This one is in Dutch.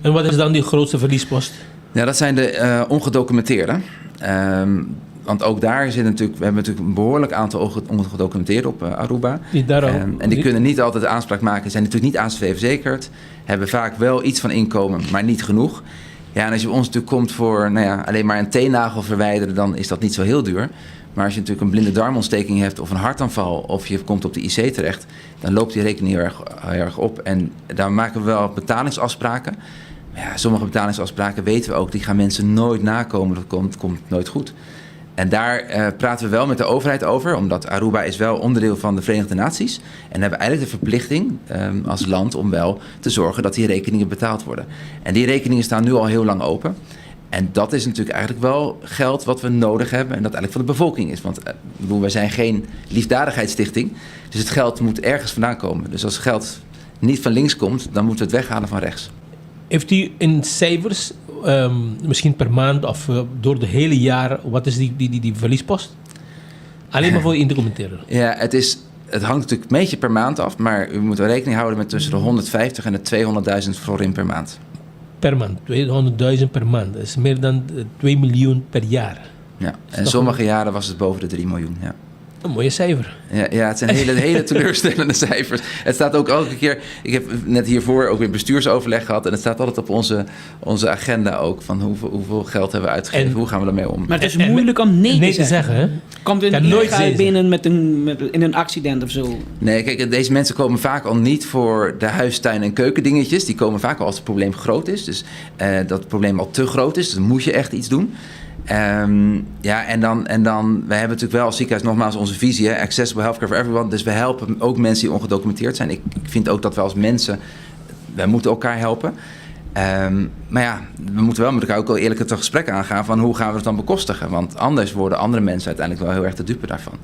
En wat is dan die grootste verliespost? Ja, dat zijn de ongedocumenteerden. Want ook daar zit natuurlijk, we hebben natuurlijk een behoorlijk aantal ongedocumenteerden op Aruba. En die kunnen niet altijd aanspraak maken, zijn natuurlijk niet ACV verzekerd, hebben vaak wel iets van inkomen, maar niet genoeg. Ja, en als je bij ons natuurlijk komt voor alleen maar een teennagel verwijderen, dan is dat niet zo heel duur. Maar als je natuurlijk een blinde darmontsteking hebt of een hartaanval of je komt op de IC terecht, dan loopt die rekening heel erg op. En daar maken we wel betalingsafspraken. Maar ja, sommige betalingsafspraken weten we ook, die gaan mensen nooit nakomen. Dat komt nooit goed. En daar praten we wel met de overheid over, omdat Aruba is wel onderdeel van de Verenigde Naties. En hebben we eigenlijk de verplichting als land om wel te zorgen dat die rekeningen betaald worden. En die rekeningen staan nu al heel lang open. En dat is natuurlijk eigenlijk wel geld wat we nodig hebben en dat eigenlijk van de bevolking is. Want wij zijn geen liefdadigheidsstichting, dus het geld moet ergens vandaan komen. Dus als het geld niet van links komt, dan moeten we het weghalen van rechts. Heeft u in cijfers, misschien per maand of door de hele jaar, wat is die verliespost? Alleen maar voor in te commenteren. Ja, het hangt natuurlijk een beetje per maand af, maar u moet wel rekening houden met tussen de 150 en de 200.000 florin per maand. Per maand, 200.000 per maand. Dat is meer dan 2 miljoen per jaar. Ja, en sommige jaren was het boven de 3 miljoen, ja. Een mooie cijfer. Ja, het zijn hele teleurstellende cijfers. Het staat ook elke keer... Ik heb net hiervoor ook weer bestuursoverleg gehad. En het staat altijd op onze agenda ook. Van hoeveel geld hebben we uitgegeven? Hoe gaan we daarmee om? Maar het is moeilijk om nee te zeggen. Hè? Komt er nooit binnen in een accident of zo? Nee, kijk, deze mensen komen vaak al niet voor de huistuin- en keukendingetjes. Die komen vaak al als het probleem groot is. Dus dat het probleem al te groot is. Dus dan moet je echt iets doen. En dan, wij hebben natuurlijk wel als ziekenhuis nogmaals onze visie, hè, accessible healthcare for everyone. Dus we helpen ook mensen die ongedocumenteerd zijn. Ik vind ook dat we als mensen, wij moeten elkaar helpen. Maar ja, we moeten wel met elkaar ook wel eerlijk het gesprek aangaan van hoe gaan we het dan bekostigen. Want anders worden andere mensen uiteindelijk wel heel erg de dupe daarvan.